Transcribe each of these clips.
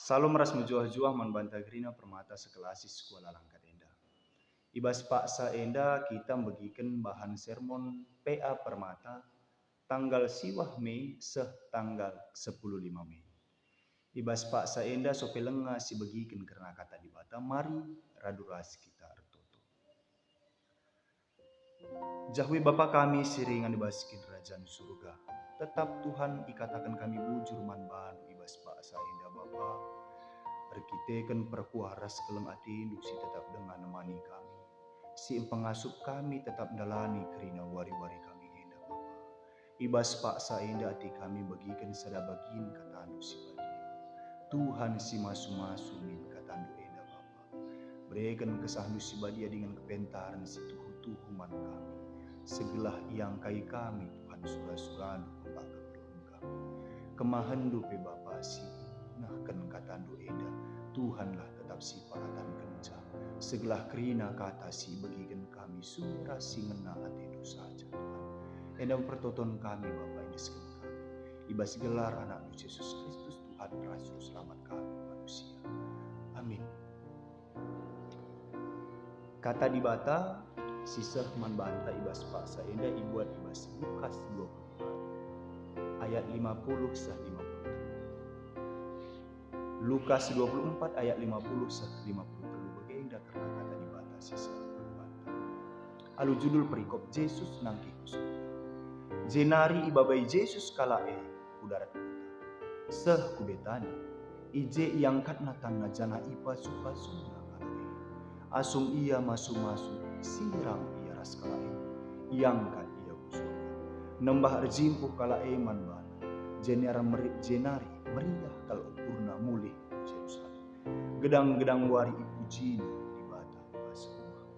Salo meras menjuah-juah banta grina permata sekelasis kuala langkat enda. Ibas paksa enda kita bagikan bahan sermon PA permata tanggal siwah Mei tanggal 15 Mei. Ibas paksa enda sopelenga si bagikan karena kata di bata mari raduras kita artoto. Jahui Bapa kami siringan dibaskin kerajaan surga. Tetap Tuhan ikatakan kami bujur manban ibas paksa enda Bapa. Arkiteken perkuaras keleng ati induksi tetap dengan nemani kami. Si pengasup kami tetap dalani kerina wari-wari kami enda Bapa. Ibas paksa enda ati kami bagikan sadabagin kata anu si badia. Tuhan si masu-masu min kata anu enda Bapa. Berikan kesahandu si badia dengan kepentaran si tuhu-tuhu man kami. Segelah yang kai kami Tuhan surah-surahnu pembaka belum kami. Kemahandu pe Bapa si nahkan kata anu enda. Tuhanlah tetap si paratan kenca. Segelah kerina kata si bagikan kami surah si ngena ati saja Tuhan. Endam pertoton kami Bapa ini segen kami. Ibas gelar anak Yesus Kristus Tuhan Rasul selamat kami manusia. Amin. Kata di bata sisah man banta ibas paksa enda ibuat ibas Lukas 24 ayat 50 sah 50. Lukas 24 ayat 50 sah 50 begenda karena kata di bata sisah man banta. Alu judul perikop Yesus nangki kusuk. Jenari ibabai Yesus kalae kudarat buta. Seh kubetani ije yang katna tanna jana ipa suka-suka kalae. Asung ia masu-masu siram ia ras kalae. Yang kan ia kusuk. Nembah arjimpuh kalae manbana. Jenari meriah kalau purna mulih Yerusalem. Gedang-gedang wari ipuji di bata ibas rumah.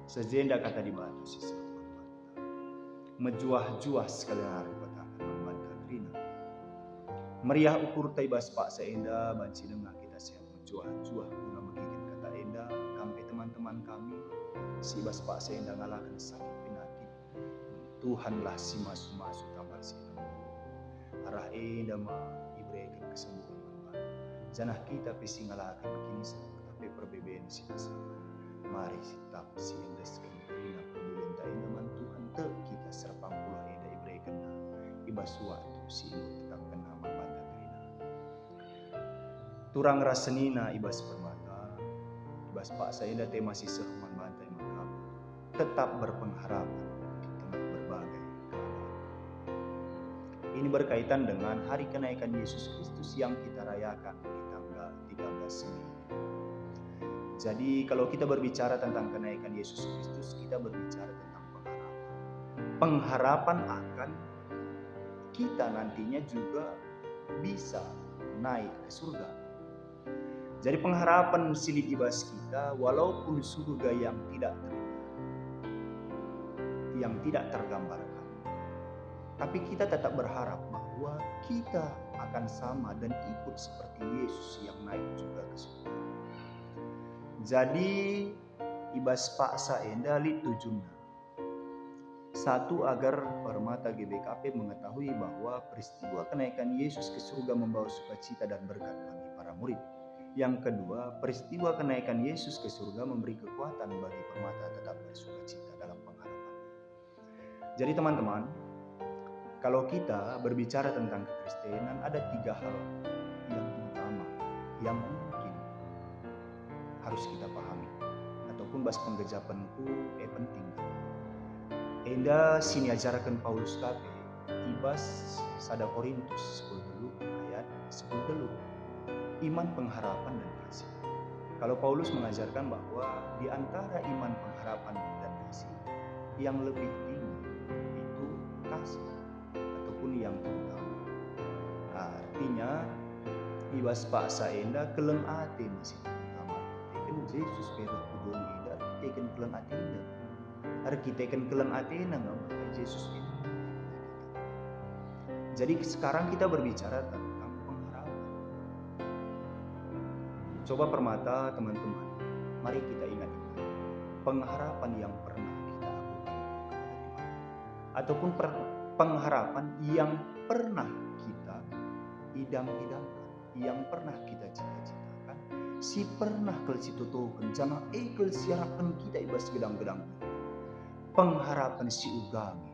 Sejenda kata di bata sisa banta. Mejuah-juah sekalian hari batakan membanta grina. Meriah ukur taibas paksa enda banci dengah kita siap menjuah-juah guna megikin kata enda kampe teman-teman kami si bas paksa enda ngalakan sakit penyakit. Tuhanlah si masu-masu tambah si arah enda ma ibrekan kesembuhan manban. Janah kita pesi ngalakan kini tapi perbebaan si sama. Mari sitap si endes kerina perbebaan enda man Tuhan te kita serpang pula enda ibrekan ibas waktu si inu tetap kena membanta kerina. Turang rasenina ibas permata ibas paksa enda te masih sehuman bantai maka tetap berpengharapan di tengah berbagai keadaan. Ini berkaitan dengan hari kenaikan Yesus Kristus yang kita rayakan di tanggal 13 Mei. Jadi kalau kita berbicara tentang kenaikan Yesus Kristus, kita berbicara tentang pengharapan. Pengharapan akan kita nantinya juga bisa naik ke surga. Jadi pengharapan silih ibas kita walaupun surga yang tidak terlihat, yang tidak tergambarkan. Tapi kita tetap berharap bahwa kita akan sama dan ikut seperti Yesus yang naik juga ke surga. Jadi ibas paksa enda li tujuna. Satu, agar permata GBKP mengetahui bahwa peristiwa kenaikan Yesus ke surga membawa sukacita dan berkat bagi para murid. Yang kedua, peristiwa kenaikan Yesus ke surga memberi kekuatan bagi permata tetap bersukacita dalam pengharapan. Jadi teman-teman, kalau kita berbicara tentang kekristenan ada 3 hal yang utama yang mungkin harus kita pahami ataupun bas penggejapanku penting. Enda sini ajarkan Paulus kape ibas sada Korintus 10 ayat 10 iman, pengharapan dan kasih. Kalau Paulus mengajarkan bahwa di antara iman, pengharapan dan kasih yang lebih tinggi itu kasih ataupun yang terutama. Artinya ibas paksa enda keleng ate masih terutama. Teken Yesus perah kudung enda teken keleng ate enda. Arkiteken keleng ate enda maka Yesus itu. Jadi sekarang kita berbicara tentang pengharapan. Coba permata teman-teman, mari kita ingat pengharapan yang pernah kita lakukan ataupun pengharapan yang pernah kita idam-idamkan, yang pernah kita cita-citakan, si pernah kel si totokan, jangan kel si harapan kita ibas gedang-gedang pengharapan si ugami.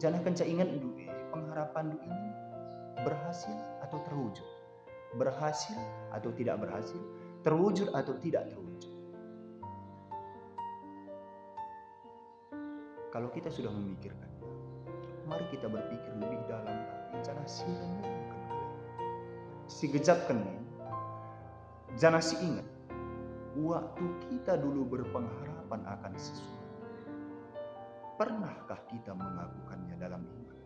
Jangan kenca ingat dulu pengharapan dulu ini berhasil atau terwujud, berhasil atau tidak berhasil, terwujud atau tidak terwujud. Kalau kita sudah memikirkan, mari kita berpikir lebih dalam lagi. Jangan si renungkan, si gejapkan, jangan si ingat waktu kita dulu berpengharapan akan sesuatu. Pernahkah kita mengakukannya dalam iman?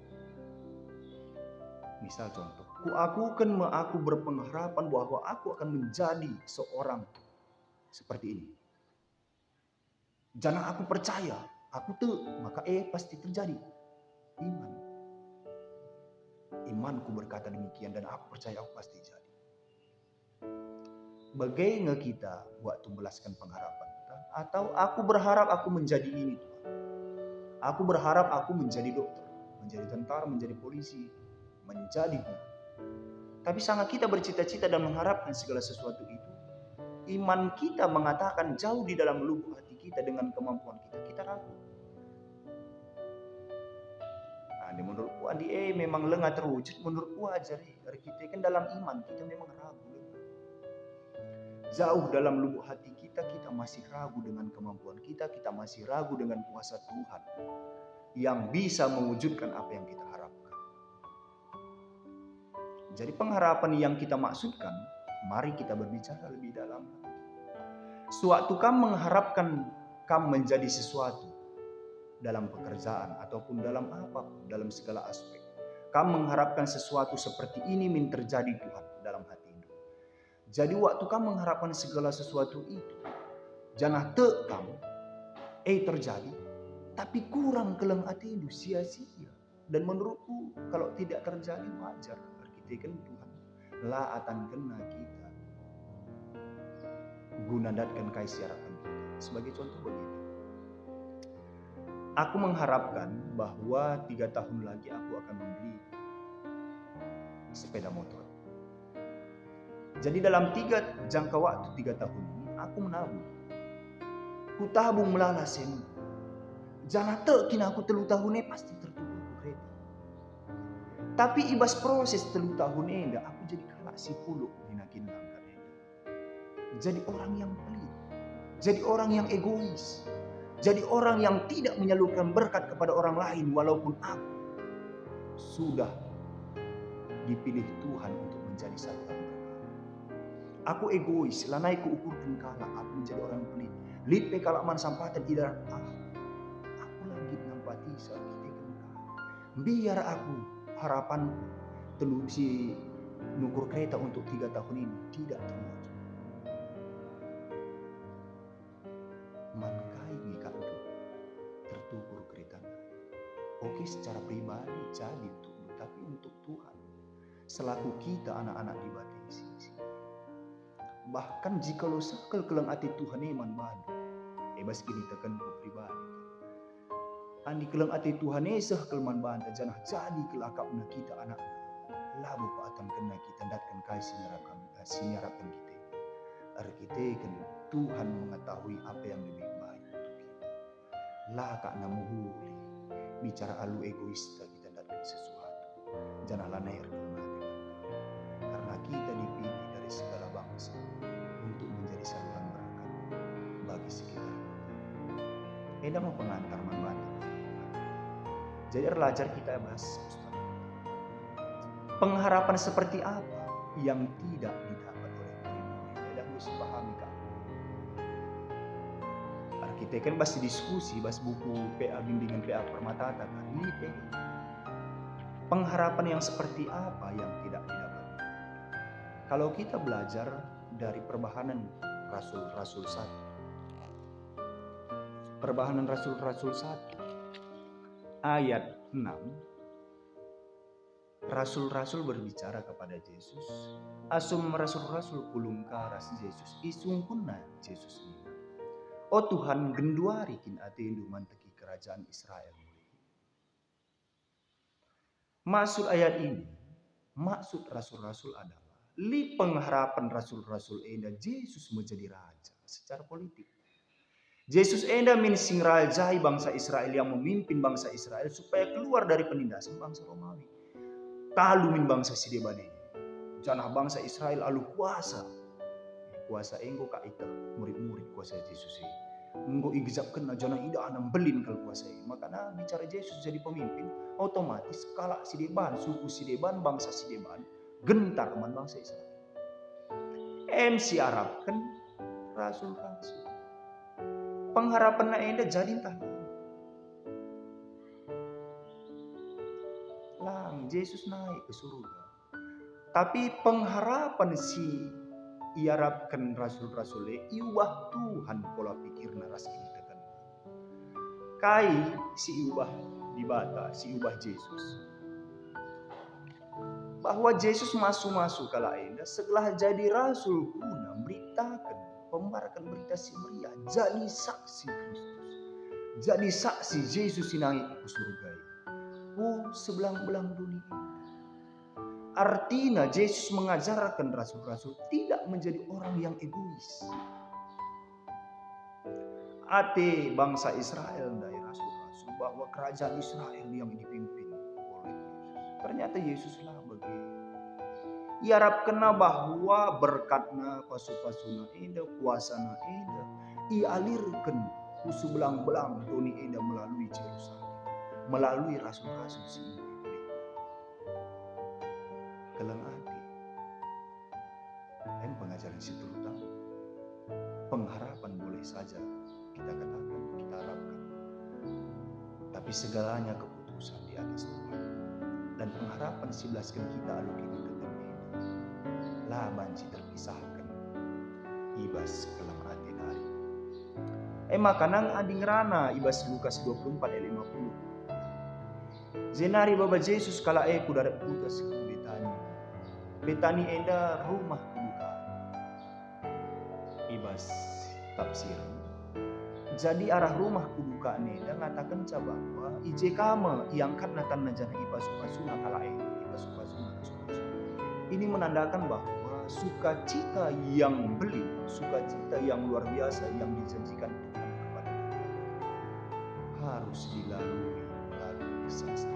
Misal contoh, aku berpengharapan bahwa aku akan menjadi seorang seperti ini. Jangan aku percaya, aku tuh maka pasti terjadi. Iman. Imanku berkata demikian dan aku percaya aku pasti jadi. Bagaimana kita waktu membalaskan pengharapan kita? Atau aku berharap aku menjadi ini Tuhan. Aku berharap aku menjadi dokter, menjadi tentara, menjadi polisi, menjadi guru. Tapi sangat kita bercita-cita dan mengharapkan segala sesuatu itu. Iman kita mengatakan jauh di dalam lubuk hati kita dengan kemampuan kita ragu. Menurutku memang lengah terwujud, menurutku aja dari kita kan dalam iman kita memang ragu. Jauh dalam lubuk hati kita masih ragu dengan kemampuan kita masih ragu dengan kuasa Tuhan yang bisa mewujudkan apa yang kita harapkan. Jadi pengharapan yang kita maksudkan, mari kita berbicara lebih dalam. Suatu kamu mengharapkan kamu menjadi sesuatu dalam pekerjaan ataupun dalam apapun, dalam segala aspek. Kamu mengharapkan sesuatu seperti ini terjadi Tuhan dalam hati itu. Jadi waktu kamu mengharapkan segala sesuatu itu, jangan kamu terjadi, tapi kurang keleng hati itu sia-sia. Dan menurutku kalau tidak terjadi wajar. Kita kan Tuhan laatan kena kita guna datkan kasih harapan kita. Sebagai contoh begini. Aku mengharapkan bahwa 3 tahun lagi aku akan membeli sepeda motor. Jadi dalam jangka waktu 3 tahun ini aku menabung. Ku tabung melala semu. Jangan kina aku 3 tahun ini pasti tertutup kereta. Tapi ibas proses 3 tahun ini aku jadi kalah si puluk dinakin langkah ini. Jadi orang yang pelit. Jadi orang yang egois. Jadi orang yang tidak menyalurkan berkat kepada orang lain walaupun aku sudah dipilih Tuhan untuk menjadi satu yang berkat. Aku egois, lanai ku ukurkan kalah, aku menjadi orang pelit. Lipe kalau man sampatan tidak aku lagi nampati saat kita kena. Biar aku harapanku si nukur kereta untuk 3 tahun ini tidak terwujud. Tertukur kereta. Oke, secara pribadi jadi tapi untuk Tuhan selaku kita anak-anak di batisi. Bahkan jika lo sakal keleng hati Tuhan iman badu bas kini tekan ku pribadi andi keleng hati Tuhan seh kelman banta janah jadi kelakapna kita anak labu paatan kena kita datkan kasih nyarakan kita arkiteken Tuhan mengetahui apa yang lebih baik untuk kita. Lah kak namuhuli bicara alu egois kita datang sesuatu. Janganlah nair karena kita dipilih dari segala bangsa untuk menjadi saluran berkat bagi sekitar kita. Mau pengantar membantu. Jadi belajar kita bahas pengharapan seperti apa yang tidak didapat oleh murid-murid. Tidak mesti pahami kak. Kita kan bahas diskusi, bahas buku PA bimbingan PA Permatata kan. Ini pengharapan yang seperti apa yang tidak didapat. Kalau kita belajar dari Perbahanan Rasul-Rasul 1. Perbahanan Rasul-Rasul 1 ayat 6. Rasul-rasul berbicara kepada Yesus. Asum rasul-rasul pulung karas Yesus. Isungkunna Yesus ini. Oh Tuhan, genduari kin atendu manteki kerajaan Israel. Maksud ayat ini, maksud rasul-rasul adalah li pengharapan rasul-rasul enda Yesus menjadi raja secara politik. Yesus enda minsing rajai bangsa Israel yang memimpin bangsa Israel supaya keluar dari penindasan bangsa Romawi. Talumin bangsa Sidebane. Janah bangsa Israel alu kuasa. Kuasa enggo ka ita murid-murid kuasa Yesus ini. Enggo igizap kena janah ida anam belin kal kuasa ini. Makanya bicara Yesus jadi pemimpin, otomatis kalak Sideban, suku Sideban, bangsa Sideban, gentar man bangsa Israel. MC Arab kan rasul-rasul. Pengharapan enda jadi entah. Lang, Yesus naik ke surga. Tapi pengharapan si iarapkan rasul-rasulnya iwah Tuhan pola pikir naras ini tekan. Kai si iwah dibata, si iwah Yesus. Bahwa Yesus masuk-masuk kala enda setelah jadi rasul kuna beritakan, pembarkan berita si Maria, jadi saksi Kristus. Jadi saksi Yesus naik ke surga. Sebelang-belang dunia. Artinya Yesus mengajarkan rasul-rasul tidak menjadi orang yang egois. Ate bangsa Israel dari rasul-rasul bahwa kerajaan Israel yang dipimpin oleh Yesus. Ternyata Yesuslah bagi. Iarap kena bahwa berkatna pasu-pasuna eda, kuasana eda, ialirkan sebelang-belang dunia eda melalui Yerusalem. Melalui rasul-rasul sini. Kelang hati. Dan pengajaran situ utama. Pengharapan boleh saja kita katakan, kita harapkan. Tapi segalanya keputusan di atas Tuhan. Dan pengharapan sebelaskan kita alu kita tetap hidup. Lah banci terpisahkan. Ibas kelang hati nari. Makanang ading rana ibas Lukas 24 ayat 50. Zenari baba Yesus kala kudarat putas ke Betani. Betani enda rumah kuduka. Ibas tafsir. Jadi arah rumah kuduka enda ngatakan bahwa ije kama yang karena tanah jana ibasu-basuna kala ibasu-basuna. Ini menandakan bahwa sukacita yang beli, sukacita yang luar biasa yang dijanjikan Tuhan kepada kita harus dilalui melalui kesaksian.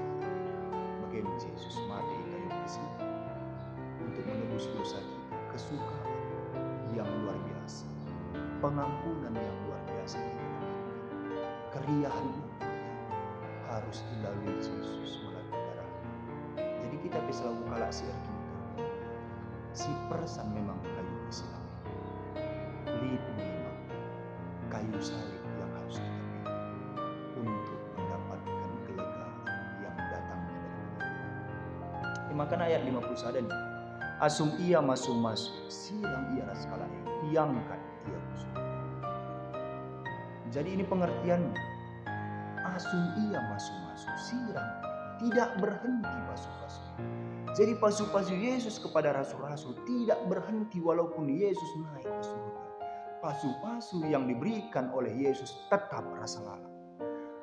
Bagaimana Yesus mati kayu besi untuk menebus dosa kita, kesukaan yang luar biasa, pengampunan yang luar biasa, keriahan harus dilalui Yesus melalui darahnya. Jadi kita bisa lakukan kalak siar kita. Si persan memang kayu besi, lid memang kayu salib yang harus kita pilih untuk mendapatkan kelegaan yang datang dari Allah. Makanya ayat 51 nih. Asum ia masuk-masuk, silang ia raskala iangkan ia busuk. Jadi ini pengertiannya. Asum ia masuk-masuk, silang tidak berhenti masuk-masuk. Jadi pasu-pasu Yesus kepada rasul-rasul tidak berhenti walaupun Yesus naik ke surga. Pasu-pasu yang diberikan oleh Yesus tetap rasa lalat.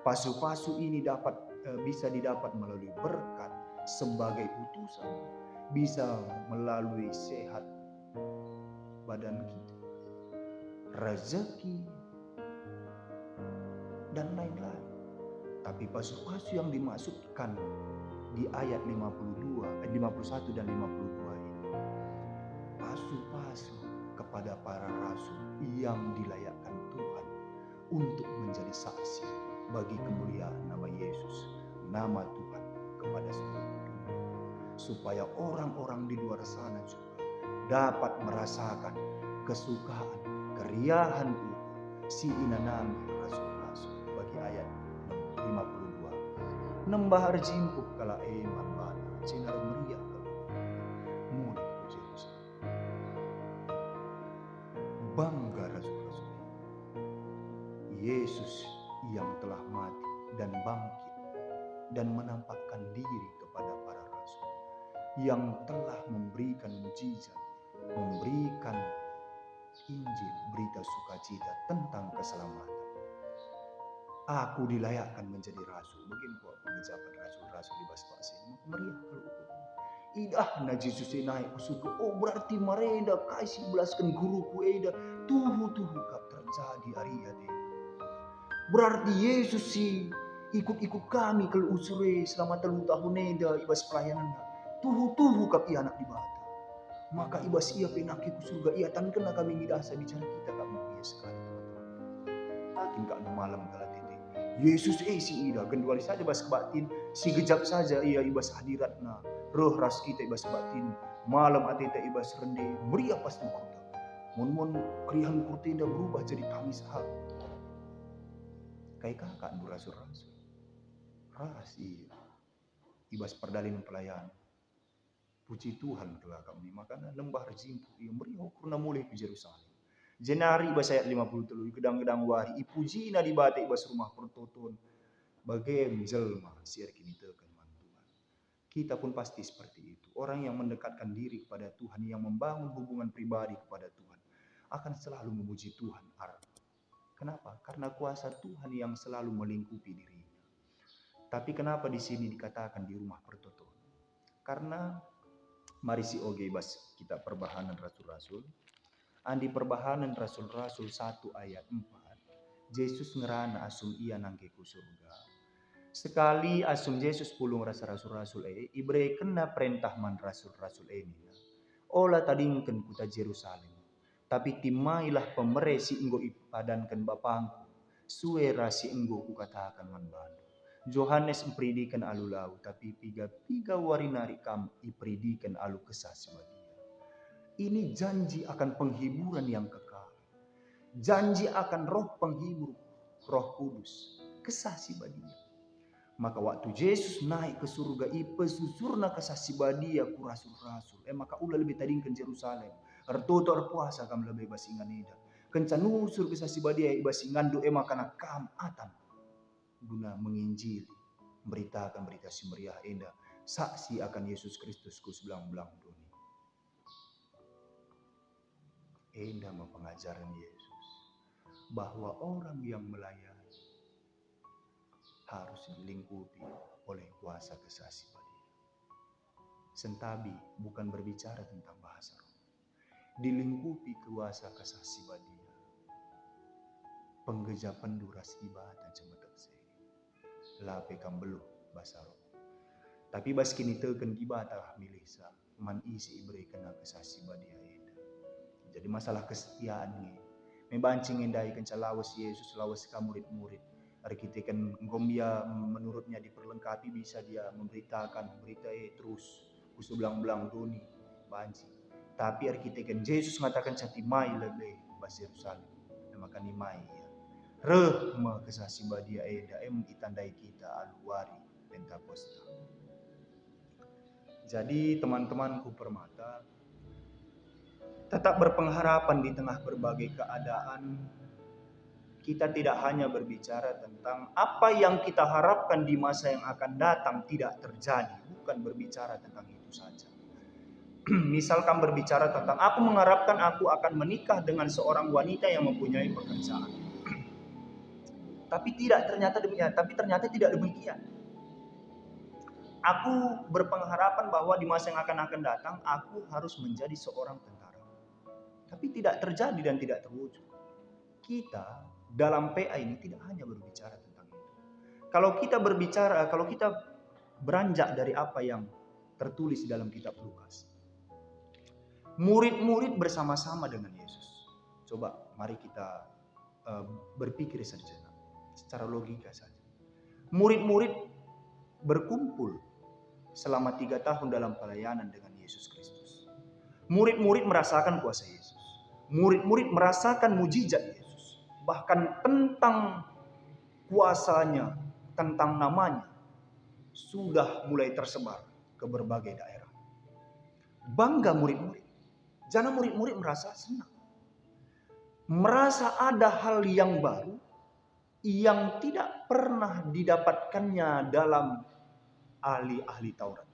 Pasu-pasu ini bisa didapat melalui berkat sebagai utusan, bisa melalui sehat badan kita, rezeki, dan lain-lain. Tapi pasu-pasu yang dimaksudkan di ayat 51 dan 52 ini, pasu-pasu kepada para rasul yang dilayakkan Tuhan untuk menjadi saksi bagi kemuliaan nama Yesus, nama Tuhan kepada seluruh dunia, supaya orang-orang di luar sana juga dapat merasakan kesukaan, keriahan Tuhan si inanami rasul-rasul bagi ayat 52. Nembahar jimpuk kala eman bana sinar meriah muda Yesus. Bangga rasul-rasul Yesus yang telah mati dan bangkit dan menampakkan diri kepada para rasul yang telah memberikan mujizat, memberikan Injil, berita sukacita tentang keselamatan. Aku dilayakkan menjadi rasul. Bagaimana pengejapan rasul-rasul di bahasa ini? Meriah kalau Idah na Yesus naik ke surga. Oh berarti mereka kasih belaskan guruku eda. Tuhu kap terjadi hari ini. Berarti Yesus sih ikut kami ke usure selama 3 tahun eda ibas pelayanan. Tuhu kap ia anak di bata. Maka ibas ia penaki ku surga ia tan kena kami ngidasa bicara kita kami ia sekali teman-teman. Akin kak malam kala tete. Yesus si ida genduali saja bas kebatin si gejap saja ia ibas hadiratna. Roh ras kita ibas batin malam atete ibas rende meriah pas kurta. Mon krihan kurta indah berubah jadi tangis hal. Kayak kakak rasul-rasul. Ras iya. Ibas perdalin pelayan. Puji Tuhan telah kami makanya lembah rejimpu yang meriah kurna mulai ke Yerusalem. Jenari ibas ayat 53 gedang-gedang wari ipuji na di bate ibas rumah pertoton. Bagai jelma siar kini tekan Tuhan. Kita pun pasti seperti itu. Orang yang mendekatkan diri kepada Tuhan, yang membangun hubungan pribadi kepada Tuhan, akan selalu memuji Tuhan. Kenapa? Karena kuasa Tuhan yang selalu melingkupi dirinya. Tapi kenapa di sini dikatakan di rumah pertoton? Karena mari si oge bas kita perbahanan rasul-rasul. Andi perbahanan rasul-rasul 1 ayat 4. Yesus ngerana asum ia nangke ku surga. Sekali asum Yesus pulung rasa rasul-rasul ibre kena perintah man rasul-rasul ini. Ola tadingken kuta Jerusalem. Tapi timailah pemere si enggo ipadankan bapangku. Suera si enggo kukatakan man bandu. Johannes mempridikan alu lau, tapi piga warinari kam ipridikan alu kesah dia. Ini janji akan penghiburan yang kekal. Janji akan roh penghibur, roh kudus. Kesah dia. Maka waktu Yesus naik ke surga, susurna kesah dia ku rasul-rasul. Maka ulah lebih tading ke Jerusalem. Ertoto puasa kam lebih basingan ida. Kencan usur kesah dia basingan do makana kam atan. Guna menginjili, memberitakan berita si meriah indah, saksi akan Yesus Kristus ku sebelang-belang dunia. Indah pengajaran Yesus bahwa orang yang melayani harus dilingkupi oleh kuasa kesasi dia. Sentabi bukan berbicara tentang bahasa roh. Dilingkupi kuasa kesasi dia. Penggeja penduras ibadah cemetek se. Lape kambelu bahasa roh. Tapi bas kini teken ibadah milisa man isi iberi kena kesasi dia eda. Jadi masalah kesetiaan ni. Membancing endai kencalawas Yesus lawas ka murid-murid. Arkitekan gombia menurutnya diperlengkapi bisa dia memberitakan berita terus kusubelang-belang duni banci. Tapi arkitekan Yesus mengatakan catimai lebih bahasa Yerusalem. Maka nimai ya. Rehma kesasi badia eda itandai kita aluari Pentakosta. Jadi teman-temanku permata, tetap berpengharapan di tengah berbagai keadaan. Kita tidak hanya berbicara tentang apa yang kita harapkan di masa yang akan datang tidak terjadi. Bukan berbicara tentang itu saja. Misalkan berbicara tentang aku mengharapkan aku akan menikah dengan seorang wanita yang mempunyai pekerjaan. Tapi ternyata tidak demikian. Aku berpengharapan bahwa di masa yang akan datang aku harus menjadi seorang tentara. Tapi tidak terjadi dan tidak terwujud. Kita dalam PA ini tidak hanya berbicara tentang itu. Kalau kita beranjak dari apa yang tertulis di dalam kitab Lukas. Murid-murid bersama-sama dengan Yesus. Coba mari kita berpikir sejenak. Secara logika saja. Murid-murid berkumpul selama 3 tahun dalam pelayanan dengan Yesus Kristus. Murid-murid merasakan kuasa Yesus. Murid-murid merasakan mujizat Yesus. Bahkan tentang kuasanya, tentang namanya, sudah mulai tersebar ke berbagai daerah. Bangga murid-murid. Jangan murid-murid merasa senang. Merasa ada hal yang baru yang tidak pernah didapatkannya dalam ahli-ahli Taurat.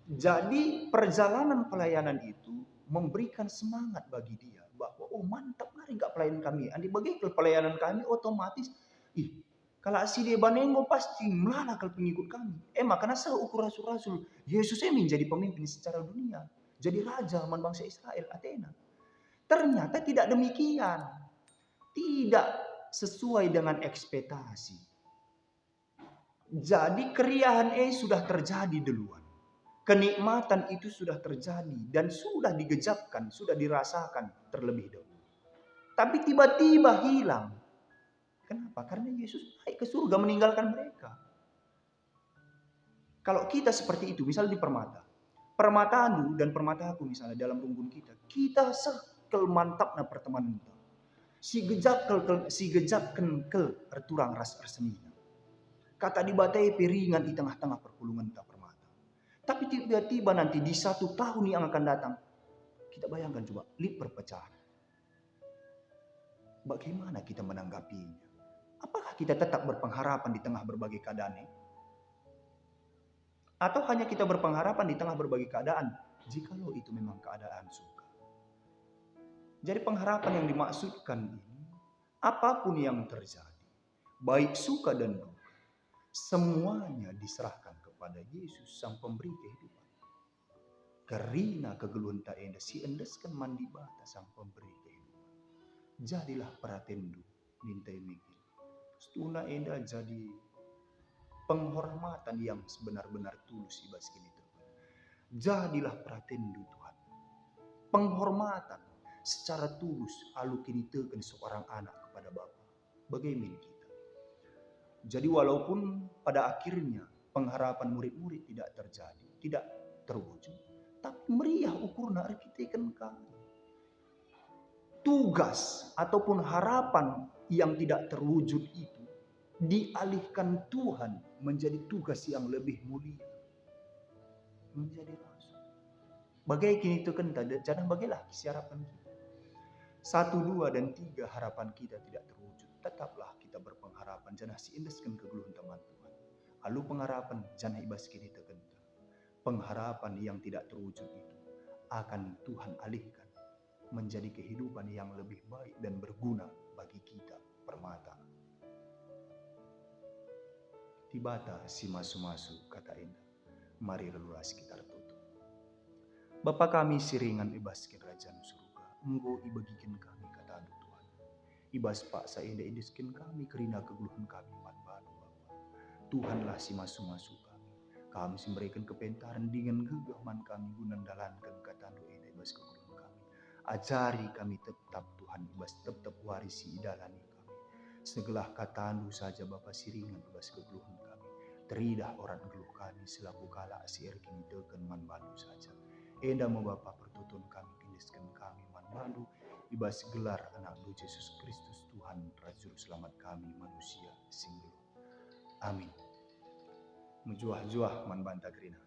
Jadi perjalanan pelayanan itu memberikan semangat bagi dia bahwa mantap nggak pelayanan kami. Andi bagi pelayanan kami otomatis Kalau si dia banenggo pasti melana kalau pengikut kami. Makanya saya ukur rasul-rasul. Yesus ini menjadi pemimpin secara dunia. Jadi raja man bangsa Israel, Athena. Ternyata tidak demikian. Tidak sesuai dengan ekspektasi. Jadi keriahan sudah terjadi duluan. Kenikmatan itu sudah terjadi dan sudah digejapkan, sudah dirasakan terlebih dahulu. Tapi tiba-tiba hilang. Kenapa? Karena Yesus naik ke surga meninggalkan mereka. Kalau kita seperti itu, misalnya di permata. Permataanmu dan permataku misalnya dalam rumpun kita. Kita sekel mantapna pertemanan kita. Si gejapkan ke erturang ras ersenina. Kata dibatai piringan di tengah-tengah perpulungan kita permata. Tapi tiba-tiba nanti di 1 tahun yang akan datang. Kita bayangkan coba, lip perpecahan. Bagaimana kita menanggapinya? Apakah kita tetap berpengharapan di tengah berbagai keadaan ini? Atau hanya kita berpengharapan di tengah berbagai keadaan, jikalau itu memang keadaan suka. Jadi pengharapan yang dimaksudkan ini, apapun yang terjadi, baik suka dan duka, semuanya diserahkan kepada Yesus sang pemberi kehidupan. Karena kegeluhan tak enda, si endeskan mandi bata sang pemberi kehidupan. Jadilah pratendu, mintai mikir. Stuna enda jadi penghormatan yang sebenar-benar tulus ibas kini Tuhan. Jadilah pratendu Tuhan. Penghormatan secara tulus alu kini tekan seorang anak kepada Bapa. Bagaimana kita? Jadi walaupun pada akhirnya pengharapan murid-murid tidak terjadi, tidak terwujud, tapi meriah ukurna arkiteken kami. Tugas ataupun harapan yang tidak terwujud itu dialihkan Tuhan menjadi tugas yang lebih mulia, menjadi rasul. Bagai kini itu kan jangan bagailah isi harapan kita. 1, 2, dan 3 harapan kita tidak terwujud. Tetaplah kita berpengharapan jangan siindeskan kegeluhan teman Tuhan. Lalu pengharapan jangan ibas kini tekan. Pengharapan yang tidak terwujud itu akan Tuhan alihkan menjadi kehidupan yang lebih baik dan berguna bagi kita permata. Tibata si masu-masu kata indah. Mari leluas kita tutup. Bapa kami siringan ibas kerajaan surga. Engkau ibagikan kami kata Tuhan. Ibas pak saya indiskin kami kerina kegeluhan kami manbanu Bapa. Tuhanlah si masu-masu kami. Kami memberikan kepentaran dengan gegaman kami gunan dalankan kata indah ibas kegeluhan kami. Ajari kami tetap Tuhan ibas tetap warisi idalani kami. Segala kata saja Bapa siringan ibas kegeluhan kami. Teridah orang geluh kami selaku kala asir kini tekan manbalu saja. Enda mau Bapa pertutun kami kiniskan kami manbalu ibas gelar anak Yesus Kristus Tuhan Raja Selamat kami manusia singgul. Amin. Menjuah-juah manbanta gerina.